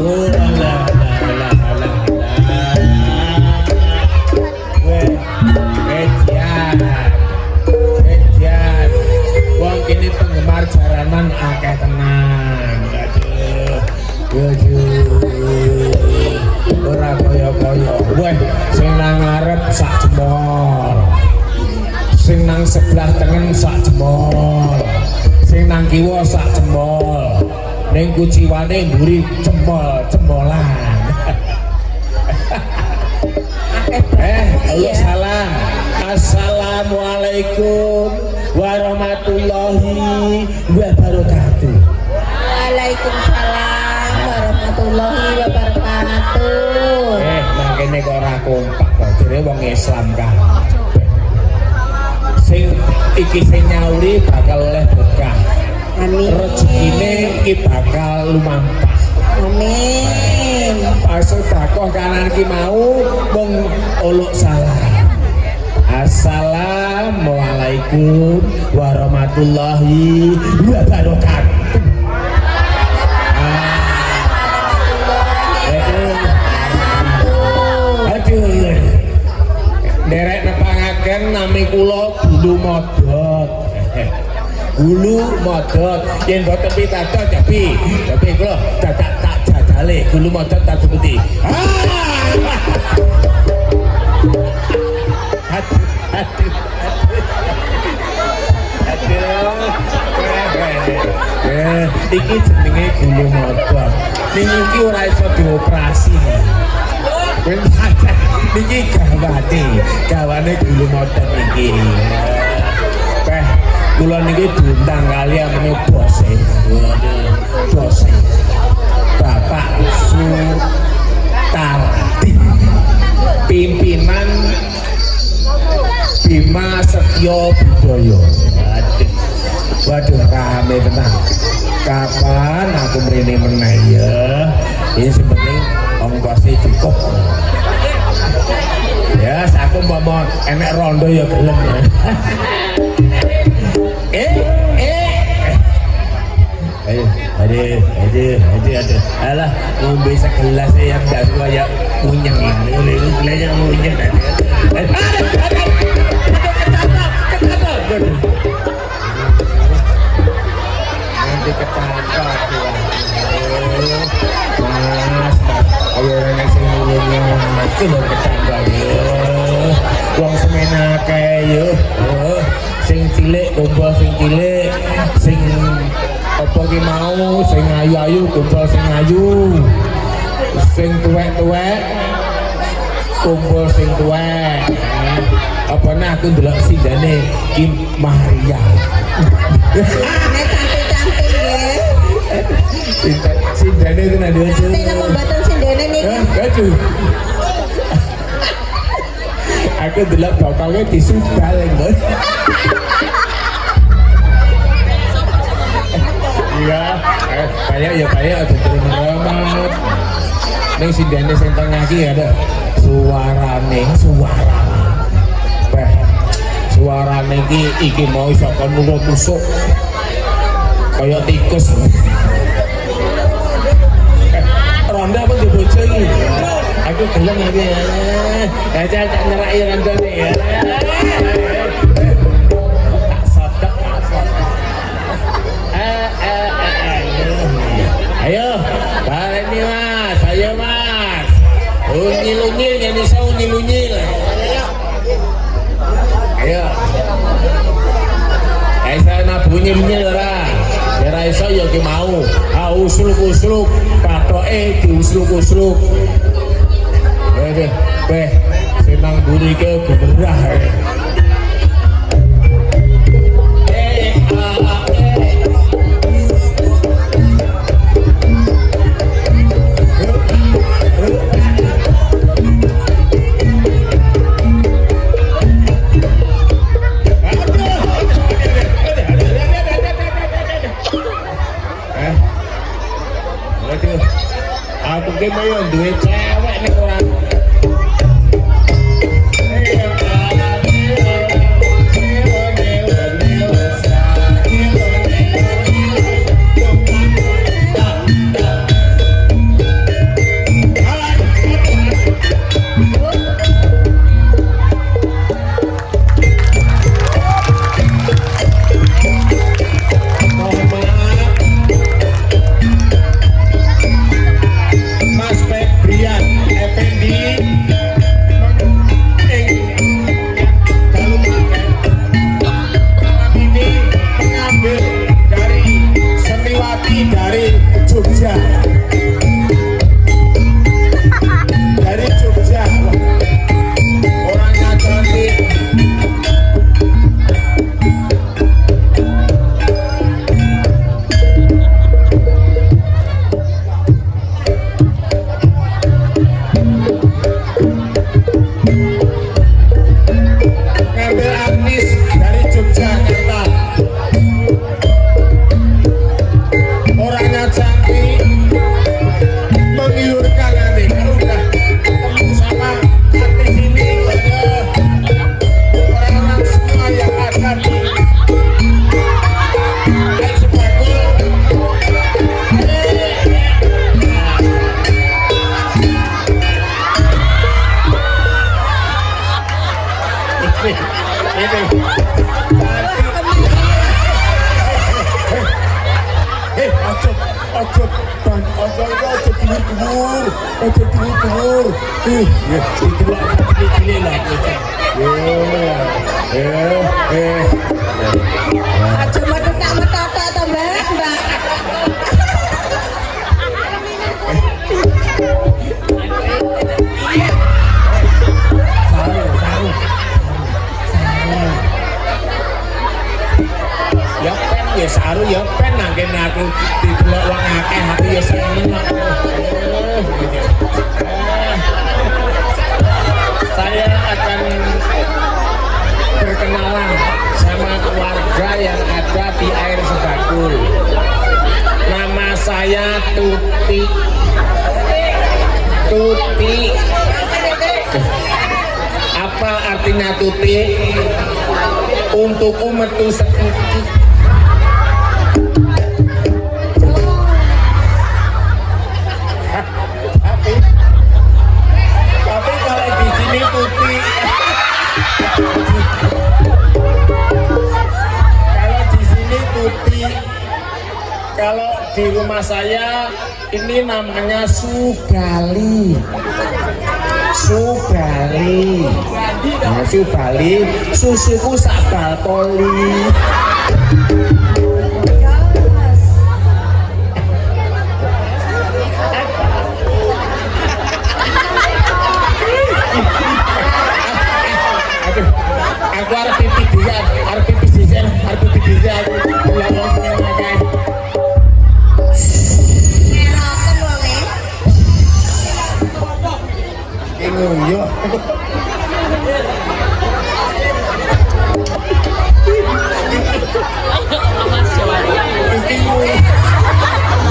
Oh, alah, alah, alah, alah. Weh, ejan. Ejan. Wong kini penggemar jaranan akeh tenan. Aduh. Ora kaya-kaya. Weh, sing nang ngarep sak jempol. Sing nang sebelah tengen sak jempol. Sing nang kiwa sak jempol. Ning kuciwane mburi jempol-jempolan. Halo salam. Assalamualaikum warahmatullahi wabarakatuh. Waalaikumsalam warahmatullahi wabarakatuh. Makanya kok ora kompak kok jere wong Islam kan. Sing iki sing nyauri bakal oleh berkah. Amin. Rezekine iki bakal lumampah. Amin. Pas sedekah kanan iki mau mung olok salam. Assalamualaikum warahmatullahi wabarakatuh. Aduh, derek nepangaken nami kula Gulu Modot. Gulu Modot yen boten pitados tapi kula dadak tak jajale Gulu Modot tak sebuti. Iki jenenge Gulu Modot. Ning iki ora iso dioperasi. Niki gawane Gulu Modot iki. Kula niki diundang kalian meneh bose. Bose. Bapak Sutardi. Pimpinan Bima Setyo Budaya. Waduh rame tenan. Kapan aku mrene meneh ya? Ini sebenarnya ongkosnya cukup. Ya, aku mau enek rondo ya gelem. Aduh. Alah, ngombe segelas yang baru kayak munyeng ini. Gelasnya munyeng. Nanti ketangkap Mas, ayo nenek sing nulungi aku lho ketangkap wong semena kae sing cilik kumpul sing cilik, sing apa ki mau sing ayu-ayu kumpul sing ayu, sing tuwek-tuwek kumpul sing tuwek. Apa nah aku ndelok sindane Kim Maria. Cantik-cantik nggih. Sindane itu nanti aja. Sing nang mboten sindene niki. Aduh. Aku delok bokongnya disubal Bos. Iya, banyak aja terima. Ning sindane sing tengah iki ada suarane. Suarane iki mau saka nurut tusuk. Kayak tikus. Ronda apa di bojo iki? Aku gelem iki ya. Tak nyerai ronda ya. Tak sodak. Ayo, baleni Mas, ayo Mas. Unyil-unyil yang bisa unyil-unyil. Ayo. Saya bunyi-bunyi ora. Ora iso ya ki mau. Usluk-usluk, patoke diusluk-usluk. Beh, senang buri ke gemerah. Aku ki mau duwe cewek nek ora. menggiurkan nanti kalau udah ketemu sama artis ini orang-orang semua yang ada di Sebagul. Aja metok-metok to, Mbak. Ya pen ya saru ya pen nangken aku didelok wong akeh aku ya seneng kok. Saya akan berkenalan sama keluarga yang ada di air Sebagul. Nama saya Tuti. Tuti. Apa artinya Tuti? Untukku metu setitik. Tapi kalau di sini Tuti. Kalau di sini Tuti. Kalau di rumah saya ini namanya Sugali. Sugali. Nah, Sugali, susuku sabal poli. Aku harus pipis dia, harus pipis dia, harus pipis dia. Aku pulang langsung lagi. Meroken wonge. Bingung yo.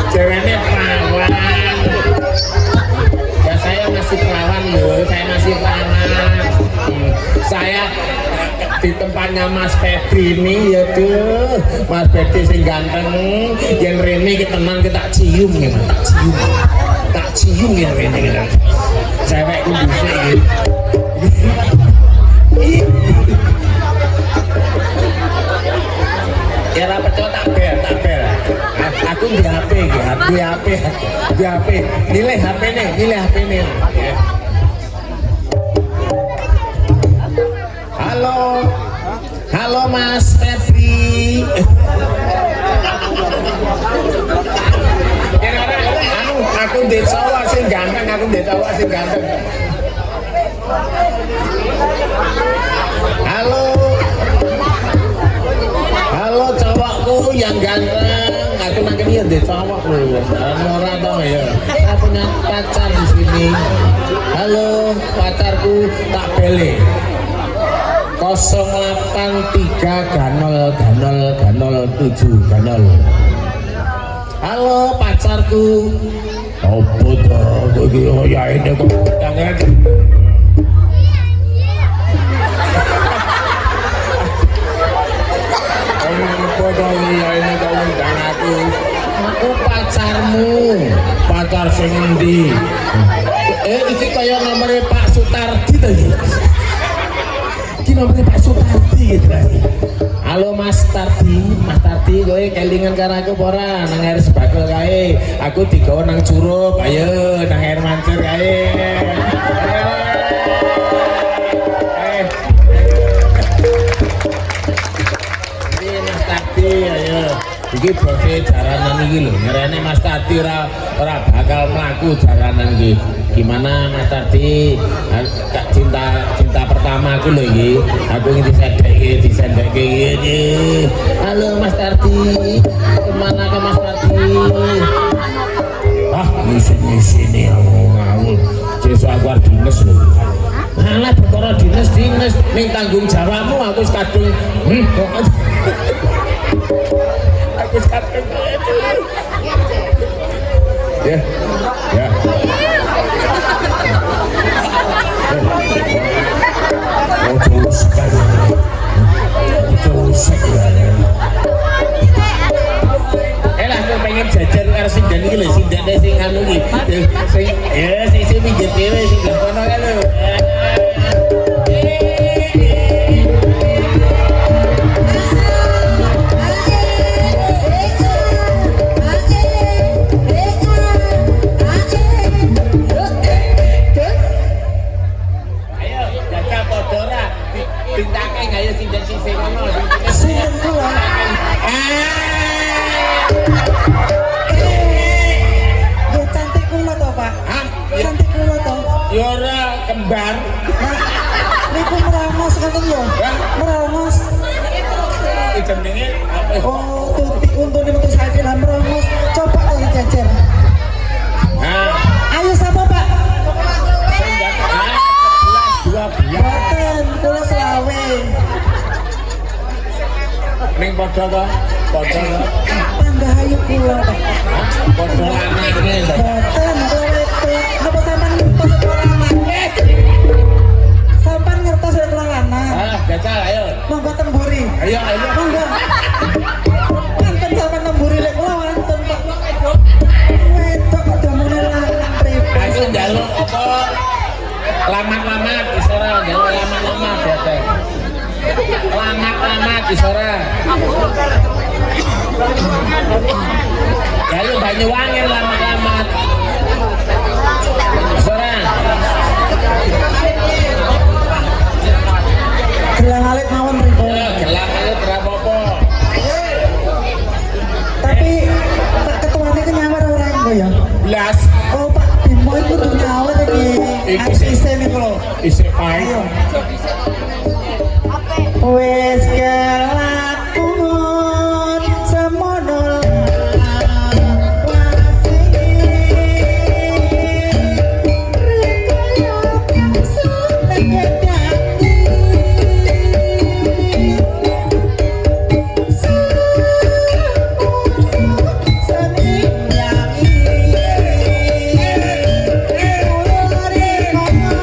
Jangannya perawan. Ya saya masih perawan loh, saya masih perawan. Saya di tempatnya Mas Febri ini ya tuh, Mas Febri sing ganteng, yang Rene kita teman kita cium ya, tak cium ya Rene kita. Cewek kudusnya gitu. Ya rapat coba tak bel. Aku di HP gitu, di HP. Nilai HP nih. Ya. Halo Mas Febri. Aku ndek cowok sing ganteng, Halo cowokku yang ganteng. Aku nangkep dia ndek cowok lho. Orang tau ya. Saya punya pacar di sini. Halo pacarku tak bele. 083 ganol 7 ganol. Halo pacarku. Apa to iki ya ini kok tangan. Apa to ya ini kok undang aku. Aku pacarmu. Pacar sing endi? Iki kaya nomere Pak Sutardi to iki. Iki nomere Pak Sutardi gitu lagi. Halo Mas Tardi, kowe kelingan karo aku apa ora nang air Sebagul kae. Aku digawa nang Curup, ayo nang air Mancur kae. Ini Mas Tardi, ayo. Iki bose jaranan iki lho, ngerene Mas Tardi ora bakal mlaku jaranan iki. Gimana Mas Tardi? Cinta pertama aku lho iki. Aku ingin disendekke iki. Halo Mas Tardi. Kemana ke Mas Tardi? Ah, misi nih ngawul. Sesuk aku arep dinas lho. Malah perkara dinas ning tanggung jawabmu aku wis kadung. Aku kadung. Ya. sekali. Cusek ya. Lah aku pengen jajan karo sindan iki lho, sindane sing anu iki. Sing sing pinggir dhewe sing lho kono kan lho. Ayo, jaga padha ora. Bintake ayo sindan sing kono. Sinten kula. Ya cantik kula to, Pak. Hah? Cantik kula to. Ya ora kembar. Nah, niku meramos kanten yo. Meramos. Iki jenenge apa? Oh, tuti untune metu saiki lah meramos. Coba to dijejer. Nah, Ayo sapa, Pak? sing datang 11 12. Boten, kula selawe. Ning padha to? Padha to? Panggahayu kula, Pak. Padha lanane to. Boten, kula wedok. Napa sampean ngertos kula lanang? Sampean ngertos kula lanang. Ah, jajal ayo. Monggo temburi. Ayo ayo. Monggo. Wonten sampean temburi lek kula wonten, Pak. Wedok kok domone lanang pripun? Aku njaluk apa? Lamat-lamat isora, njaluk lamat-lamat ya, Teh. Lamat-lamat isora. Ya lu Banyuwangi lamat-lamat. Isora. Gelang alit mawon pripun? Gelang alit ora apa-apa. Tapi Pak ketuane ke nyawar ora engko ya? Blas Oh, Pak Bimo iku kudu nyawar iki. Iki Aksise niku lho. isih pahit. Ayo. Wes kelakon semono lawase rikaya suntek dadi seni yangi ulari kono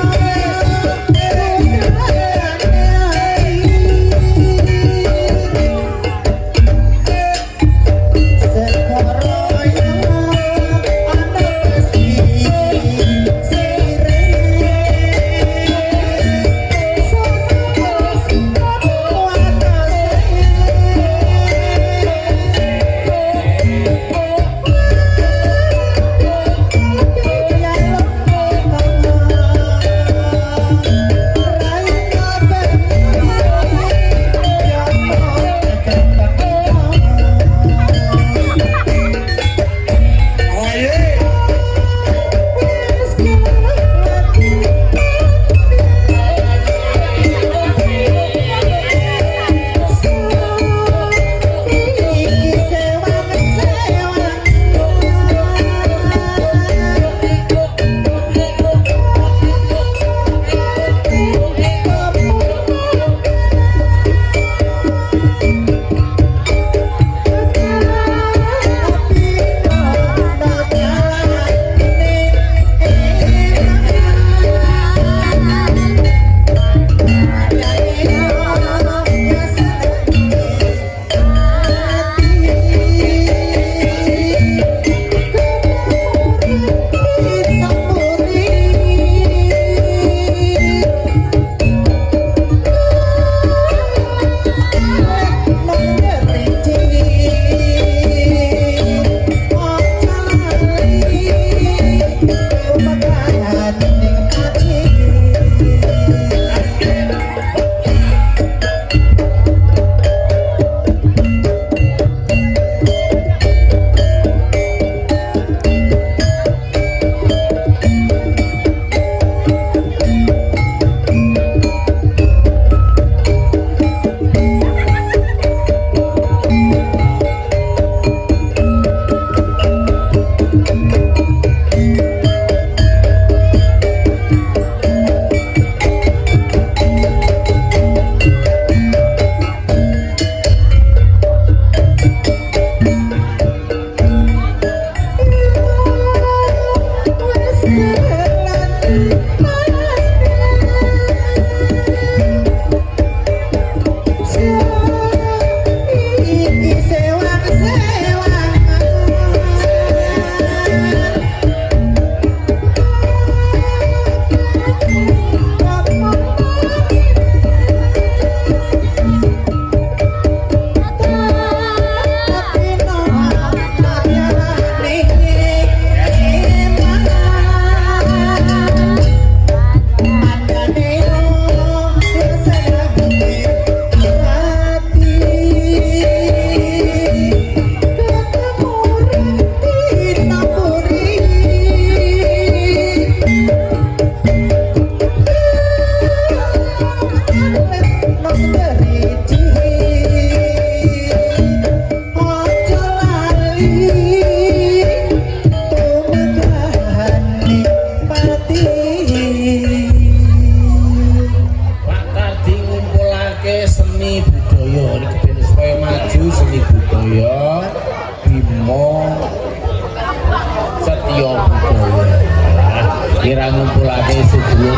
kira ngumpulake sedulur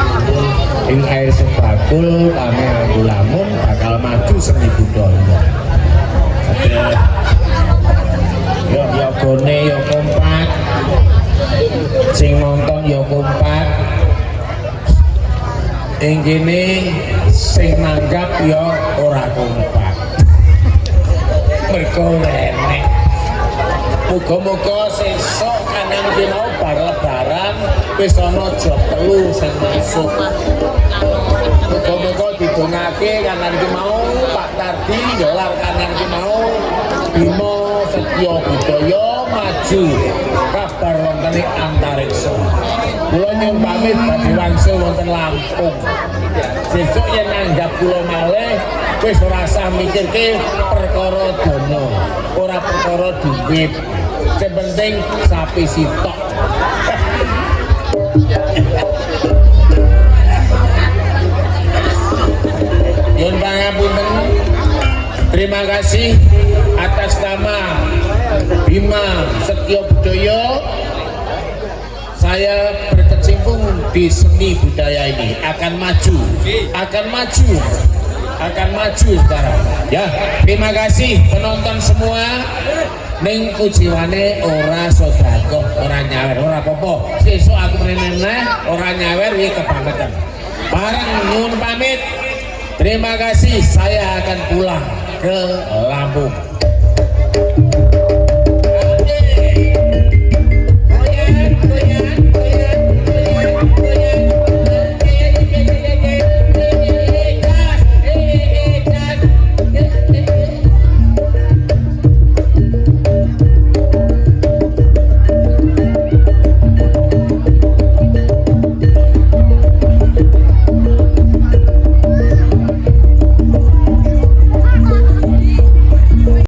ing air sebakul kami aku lamun bakal maju seni budaya. Yo gone yo kompak, sing nonton yo kompak, ing kene sing nanggap yo ora kompak. Mergo enek. Muga-muga sesuk kanan iki mau bar lebaran wis ana job telu sing masuk. Muga-muga didongake kanan iki mau Pak Tardi gelar kanan iki mau Bimo Setyo Budaya maju kabar wonten ing antariksa. Kula nyuwun pamit badhe wangsul wonten Lampung. Sesuk yen nanggap kula malih wis ora usah mikirke perkara dana, ora perkara duit. Sing penting sapi sitok. Yen pangapunten. Terima kasih atas nama Bima Setyo Budaya. Saya berkecimpung di seni budaya ini akan maju sekarang. Ya, terima kasih penonton semua. Ning kujiwane ora sedekah, ora nyawer, ora apa-apa. Sesuk aku meneh ora nyawer iki kebangetan. Bareng nyuwun pamit. Terima kasih, saya akan pulang ke Lampung.